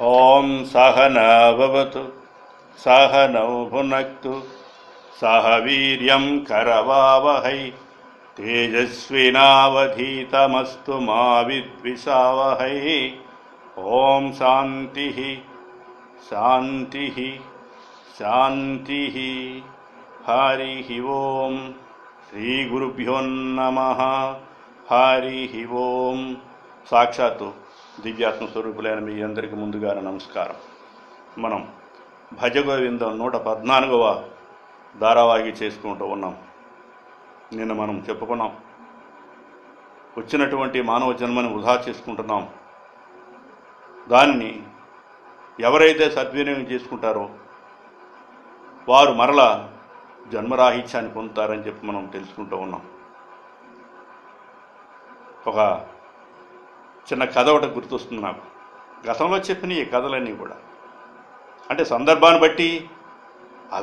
ఓం సహనావవతు సహనౌ భునక్తు సహ వీర్యం కరవావహై తేజస్వినావధీతమస్తు మా విద్విషావహై. ఓం శాంతి శాంతి శాంతి. హరి ఓం. శ్రీ గురుభ్యో నమః. హరి ఓం. సాక్షాత్తు దివ్యాత్మ స్వరూపులైన మీ అందరికీ ముందుగా నమస్కారం. మనం భజగోవిందం 114వ ధారావాహి చేసుకుంటూ ఉన్నాం. నిన్న మనం చెప్పుకున్నాం, వచ్చినటువంటి మానవ జన్మని వృధా చేసుకుంటున్నాం. దానిని ఎవరైతే సద్వినియోగం చేసుకుంటారో వారు మరలా జన్మరాహిత్యాన్ని పొందుతారని చెప్పి మనం తెలుసుకుంటూ ఉన్నాం. ఒక చిన్న కథ ఒకటి గుర్తొస్తుంది నాకు. గతంలో చెప్పిన ఈ కథలన్నీ కూడా అంటే సందర్భాన్ని బట్టి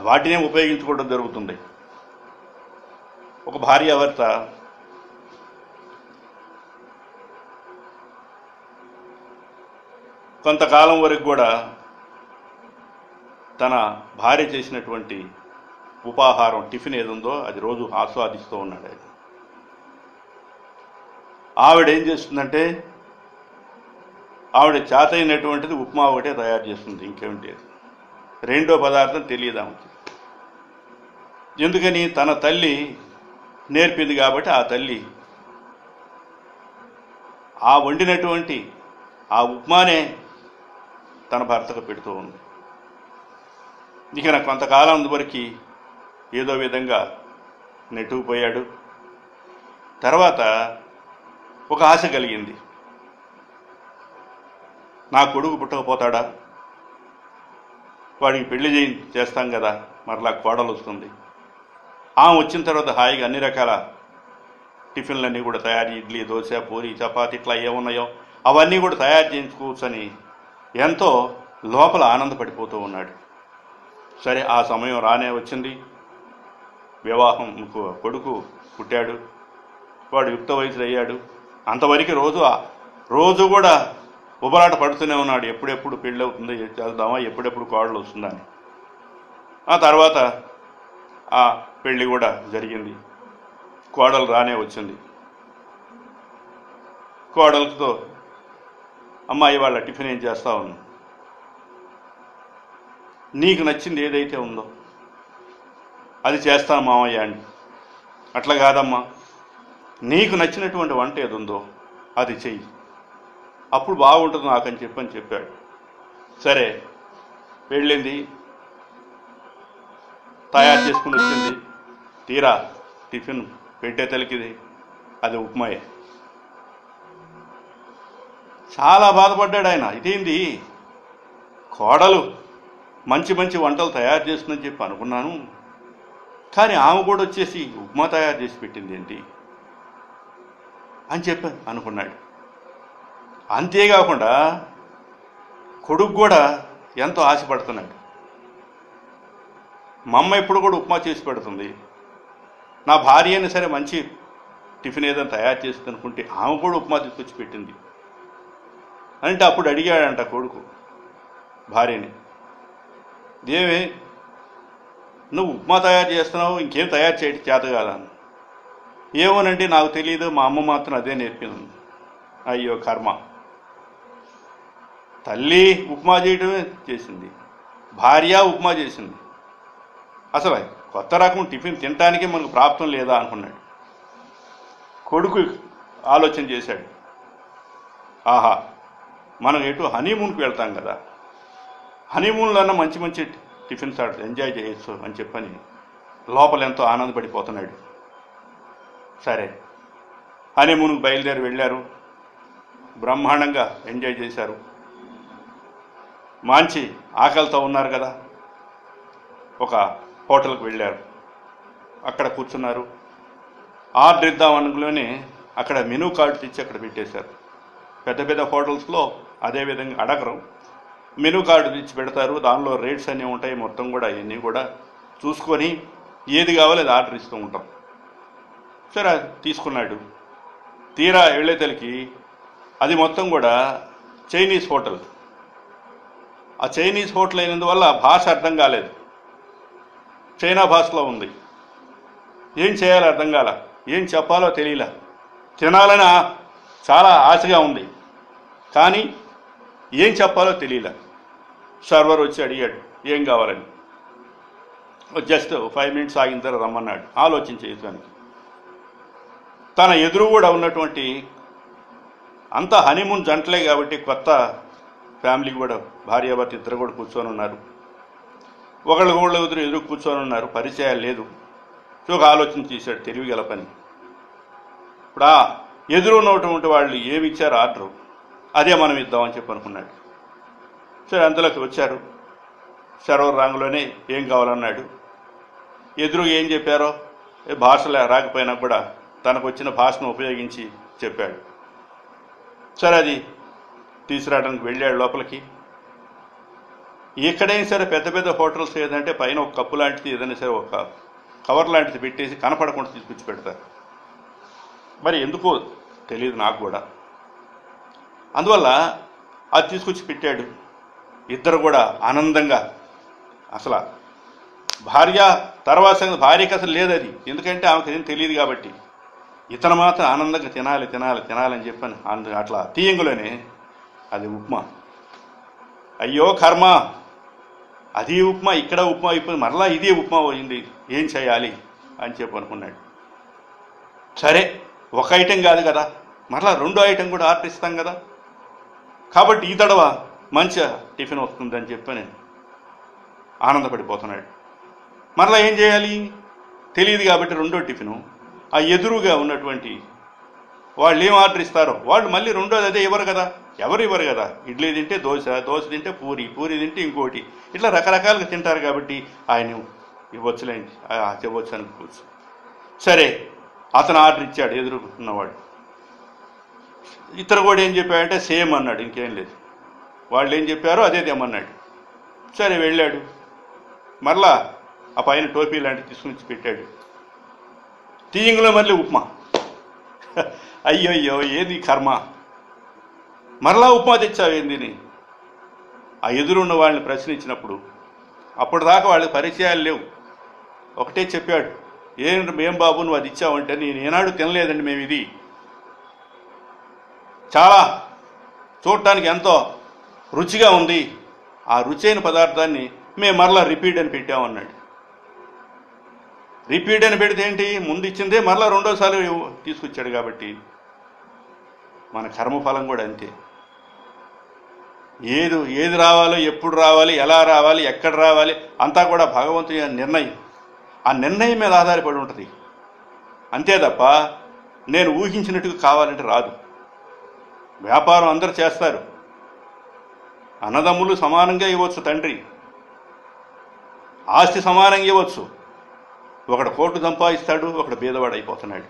వాటినే ఉపయోగించుకోవడం జరుగుతుంది. ఒక భార్యాభర్త కొంతకాలం వరకు కూడా తన భార్య చేసినటువంటి ఉపాహారం టిఫిన్ ఏదుందో అది రోజు ఆస్వాదిస్తూ ఉన్నాడు. ఆయన ఆవిడ ఏం చేస్తుందంటే ఆవిడ చేతైనటువంటిది ఉప్మా ఒకటే తయారు చేస్తుంది, ఇంకేమిటి రెండో పదార్థం తెలియదు ఆమెకి. ఎందుకని? తన తల్లి నేర్పింది కాబట్టి ఆ తల్లి ఆ వండినటువంటి ఆ ఉప్మానే తన భర్తకు పెడుతూ ఉంది. ఇక కొంతకాలం వరకు ఏదో విధంగా నెట్టుకుపోయాడు. తర్వాత ఒక ఆశ కలిగింది, నా కొడుకు పుట్టకపోతాడా, వాడికి పెళ్లి చేస్తాం కదా, మరలా కోడలు వస్తుంది. ఆమె వచ్చిన తర్వాత హాయిగా అన్ని రకాల టిఫిన్లన్నీ కూడా తయారు, ఇడ్లీ, దోశ, పూరి, చపాతి ఇట్లా ఏమున్నాయో అవన్నీ కూడా తయారు చేయించుకోవచ్చని ఎంతో లోపల ఆనందపడిపోతూ ఉన్నాడు. సరే, ఆ సమయం రానే వచ్చింది. వివాహం, కొడుకు పుట్టాడు. వాడు యుక్త వయసులో అయ్యాడు. అంతవరకు రోజు కూడా ఉబలాట పడుతూనే ఉన్నాడు. ఎప్పుడెప్పుడు పెళ్ళి అవుతుందో చేద్దామా, ఎప్పుడెప్పుడు కోడలు వస్తుందా అని. ఆ తర్వాత ఆ పెళ్ళి కూడా జరిగింది. కోడలు రానే వచ్చింది. కోడలతో, అమ్మాయి వాళ్ళ టిఫిన్ ఏం చేస్తా ఉన్నా, నీకు నచ్చింది ఏదైతే ఉందో అది చేస్తాను మామయ్య అని. అట్లా కాదమ్మా, నీకు నచ్చినటువంటి వంట ఏది ఉందో అది చెయ్యి, అప్పుడు బాగుంటుంది నాకని చెప్పాడు. సరే, వెళ్ళింది, తయారు చేసుకుని వచ్చింది. తీరా టిఫిన్ పెట్టే తలికిది అది ఉప్మాయే. చాలా బాధపడ్డాడు ఆయన. ఇదేంది, కోడలు మంచి మంచి వంటలు తయారు చేస్తుందని చెప్పి అనుకున్నాను, కానీ ఆమె కూడా వచ్చేసి ఉప్మా తయారు చేసి పెట్టింది ఏంటి అని చెప్పి అనుకున్నాడు. అంతేకాకుండా కొడుకు కూడా ఎంతో ఆశపడుతున్నాడు. మా అమ్మ ఇప్పుడు కూడా ఉప్మా చేసి పెడుతుంది, నా భార్య అయినా సరే మంచి టిఫిన్ ఏదైనా తయారు చేస్తుంది అనుకుంటే ఆమె కూడా ఉప్మా తీసుకొచ్చి పెట్టింది అంటే అప్పుడు అడిగాడంట కొడుకు భార్యని, దేవే నువ్వు ఉప్మా తయారు చేస్తున్నావు, ఇంకేం తయారు చేయడం చేత కాదా? ఏమోనండి, నాకు తెలియదు, మా అమ్మ మాత్రం అదే నేర్పింది. అయ్యో కర్మ, తల్లి ఉప్మా చేయడమే చేసింది, భార్య ఉప్మా చేసింది, అసలు కొత్త రకం టిఫిన్ తినటానికే మనకు ప్రాప్తం లేదా అనుకున్నాడు. కొడుకు ఆలోచన చేశాడు, ఆహా, మనం ఎటు హనీమూన్కి వెళ్తాం కదా, హనీమూన్లోనే మంచి మంచి టిఫిన్స్ ఎంజాయ్ చేయొచ్చు అని చెప్పని లోపల ఎంతో ఆనందపడిపోతున్నాడు. సరే, హనీమూన్కి బయలుదేరి వెళ్ళారు. బ్రహ్మాండంగా ఎంజాయ్ చేశారు. మంచి ఆకలితో ఉన్నారు కదా, ఒక హోటల్కి వెళ్ళారు. అక్కడ కూర్చున్నారు. ఆర్డర్ ఇద్దాం అనుకునే అక్కడ మెనూ కార్డు తెచ్చి అక్కడ పెట్టేశారు. పెద్ద పెద్ద హోటల్స్లో అదేవిధంగా అడగరు, మెనూ కార్డు తెచ్చి పెడతారు. దానిలో రేట్స్ అన్నీ ఉంటాయి. మొత్తం కూడా ఇవన్నీ కూడా చూసుకొని ఏది కావాలో అది ఆర్డర్ ఇస్తూ ఉంటాం. సరే, తీసుకున్నాడు. తీరా వెళ్ళేతలకి అది మొత్తం కూడా చైనీస్ హోటల్. ఆ చైనీస్ హోటల్ అయినందువల్ల భాష అర్థం కాలేదు, చైనా భాషలో ఉంది. ఏం చేయాలో అర్థం కాల, ఏం చెప్పాలో తెలియలా. తినాలని చాలా ఆశగా ఉంది, కానీ ఏం చెప్పాలో తెలియలా. సర్వర్ వచ్చి అడిగాడు ఏం కావాలని. జస్ట్ 5 minutes ఆగిన తర్వాత రమ్మన్నాడు ఆలోచించేదానికి. తన ఎదురు కూడా ఉన్నటువంటి అంత హనీమూన్ జంటలే కాబట్టి కొత్త ఫ్యామిలీ కూడా భార్యాభర్త ఇద్దరు కూడా కూర్చొని ఉన్నారు. ఒకళ్ళు ఎదురు కూర్చొని ఉన్నారు, పరిచయాలు లేదు. సో ఒక ఆలోచన చేశాడు, తెలివి గల పని. ఇప్పుడు ఆ ఎదురు ఉన్నటువంటి వాళ్ళు ఏమి ఇచ్చారు ఆర్డరు, అదే మనం ఇద్దామని చెప్పి అనుకున్నాడు. సరే అందులోకి వచ్చారు. సర్వర్ రాంగ్లోనే ఏం కావాలన్నాడు. ఎదురు ఏం చెప్పారో భాషలు రాకపోయినా కూడా తనకు వచ్చిన భాషను ఉపయోగించి చెప్పాడు. సరే అది తీసుకురావడానికి వెళ్ళాడు లోపలికి. ఎక్కడైనా సరే పెద్ద పెద్ద హోటల్స్ ఏదంటే పైన ఒక కప్పు లాంటిది ఏదైనా సరే ఒక కవర్ లాంటిది పెట్టేసి కనపడకుండా తీసుకొచ్చి పెడతారు. మరి ఎందుకో తెలియదు నాకు కూడా. అందువల్ల అది తీసుకొచ్చి పెట్టాడు. ఇద్దరు కూడా ఆనందంగా, అసలు భార్య తర్వాత భార్యకి అసలు లేదు అది, ఎందుకంటే ఆమెకు ఏం తెలియదు కాబట్టి. ఇతను మాత్రం ఆనందంగా తినాలని చెప్పాను. అట్లా తీయంగులోనే అది ఉప్మా. అయ్యో కర్మ, అది ఉప్మా, ఇక్కడ ఉప్మా అయిపోయింది, మరలా ఇదే ఉప్మా పోయింది, ఏం చేయాలి అని చెప్పి అనుకున్నాడు. సరే ఒక ఐటెం కాదు కదా, మరలా 2వ ఐటెం కూడా ఆర్డర్ ఇస్తాం కదా, కాబట్టి ఈ తడవ మంచిగా టిఫిన్ వస్తుందని చెప్పని ఆనందపడిపోతున్నాడు. మరలా ఏం చేయాలి తెలియదు కాబట్టి 2వ టిఫిను ఆ ఎదురుగా ఉన్నటువంటి వాళ్ళు ఏం ఆర్డర్ ఇస్తారో వాళ్ళు మళ్ళీ 2వది అదే ఇవ్వరు కదా, ఎవరు ఇవ్వరు కదా. ఇడ్లీ తింటే దోశ, దోశ తింటే పూరి, పూరి తింటే ఇంకోటి, ఇట్లా రకరకాలుగా తింటారు కాబట్టి ఆయన ఇవ్వచ్చులే చెప్పవచ్చు అనుకోవచ్చు. సరే అతను ఆర్డర్ ఇచ్చాడు ఎదురు ఉన్నవాడు. ఇతరు కూడా ఏం చెప్పాడంటే సేమ్ అన్నాడు, ఇంకేం లేదు. వాళ్ళు ఏం చెప్పారో అదే తెమ్మన్నాడు. సరే వెళ్ళాడు. మరలా ఆ పైన టోపీ లాంటివి తీసుకుని పెట్టాడు. తీయంగులో మళ్ళీ ఉప్మా. అయ్యో ఏది కర్మ, మరలా ఉప్మా తెచ్చావేందిని ఆ ఎదురున్న వాళ్ళని ప్రశ్నించినప్పుడు, అప్పుడు దాకా వాళ్ళకి పరిచయాలు లేవు. ఒకటే చెప్పాడు, ఏం బాబు నువ్వు అది ఇచ్చావంటే, నేను ఏనాడు తినలేదండి మేము, ఇది చాలా చూడటానికి ఎంతో రుచిగా ఉంది, ఆ రుచైన పదార్థాన్ని మేము మరలా రిపీట్ అని పెట్టామన్నాడు. రిపీట్ అని పెడితే ఏంటి, ముందు ఇచ్చిందే మరలా 2వసారి తీసుకొచ్చాడు కాబట్టి మన కర్మఫలం కూడా అంతే. ఏది రావాలో, ఎప్పుడు రావాలి, ఎలా రావాలి, ఎక్కడ రావాలి అంతా కూడా భగవంతుని నిర్ణయం. ఆ నిర్ణయం మీద ఆధారపడి ఉంటుంది అంతే తప్ప నేను ఊహించినట్టుగా కావాలంటే రాదు. వ్యాపారం అందరూ చేస్తారు, అన్నదమ్ములు సమానంగా ఇవ్వచ్చు, తండ్రి ఆస్తి సమానంగా ఇవ్వచ్చు. ఒకడు కోట్లు సంపాదిస్తాడు, ఒకడు బీదవాడు అయిపోతున్నాడు.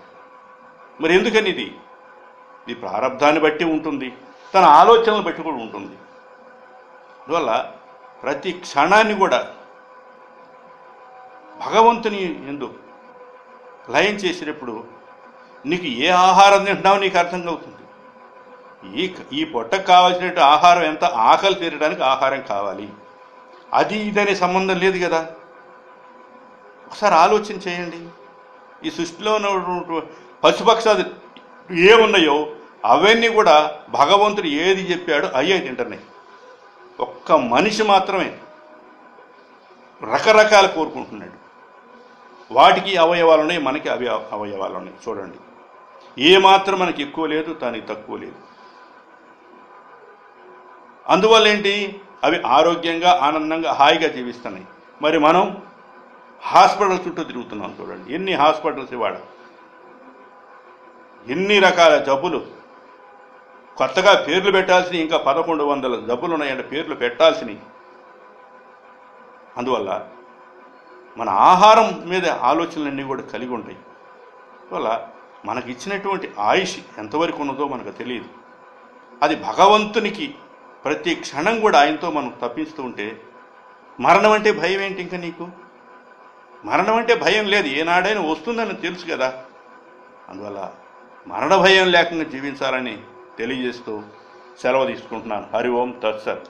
మరి ఎందుకని ఇది ప్రారంధాన్ని బట్టి ఉంటుంది, తన ఆలోచనలు బట్టి కూడా ఉంటుంది. అందువల్ల ప్రతి క్షణాన్ని కూడా భగవంతుని యందు లయం చేసేటప్పుడు నీకు ఏ ఆహారం తింటున్నావో నీకు అర్థం అవుతుంది. ఈ పొట్టకు కావాల్సినట్టు ఆహారం ఎంత, ఆకలి తీరడానికి ఆహారం కావాలి, అది ఇదనే సంబంధం లేదు కదా. ఒకసారి ఆలోచన చేయండి. ఈ సృష్టిలో ఉన్న పశుపక్షాలు ఏమున్నాయో అవన్నీ కూడా భగవంతుడు ఏది చెప్పాడో అయ్యే తింటున్నాయి. ఒక్క మనిషి మాత్రమే రకరకాలు కోరుకుంటున్నాడు. వాటికి అవయవాలు ఉన్నాయి, మనకి అవయవాలు ఉన్నాయి. చూడండి, ఏ మాత్రం మనకి ఎక్కువ లేదు, దానికి తక్కువ లేదు. అందువల్ల ఏంటి, అవి ఆరోగ్యంగా ఆనందంగా హాయిగా జీవిస్తున్నాయి. మరి మనం హాస్పిటల్ చుట్టూ తిరుగుతున్నాం. చూడండి ఎన్ని హాస్పిటల్స్ ఇవాళ, ఎన్ని రకాల జబ్బులు, కొత్తగా పేర్లు పెట్టాల్సినవి ఇంకా 1100 జబ్బులు ఉన్నాయంటే పేర్లు పెట్టాల్సినవి. అందువల్ల మన ఆహారం మీద ఆలోచనలన్నీ కూడా కలిగి ఉంటాయి. అందువల్ల మనకి ఇచ్చినటువంటి ఆయుష్ ఎంతవరకు ఉన్నదో మనకు తెలియదు. అది భగవంతునికి ప్రతి క్షణం కూడా ఆయనతో మనం తప్పిస్తూ ఉంటే మరణం అంటే భయం ఏంటి? ఇంకా నీకు మరణం అంటే భయం లేదు, ఏనాడైనా వస్తుందని తెలుసు కదా. అందువల్ల మరణ భయం లేకుండా జీవించాలని తెలియజేస్తూ సెలవు తీసుకుంటున్నాను. హరి ఓం తత్సత్.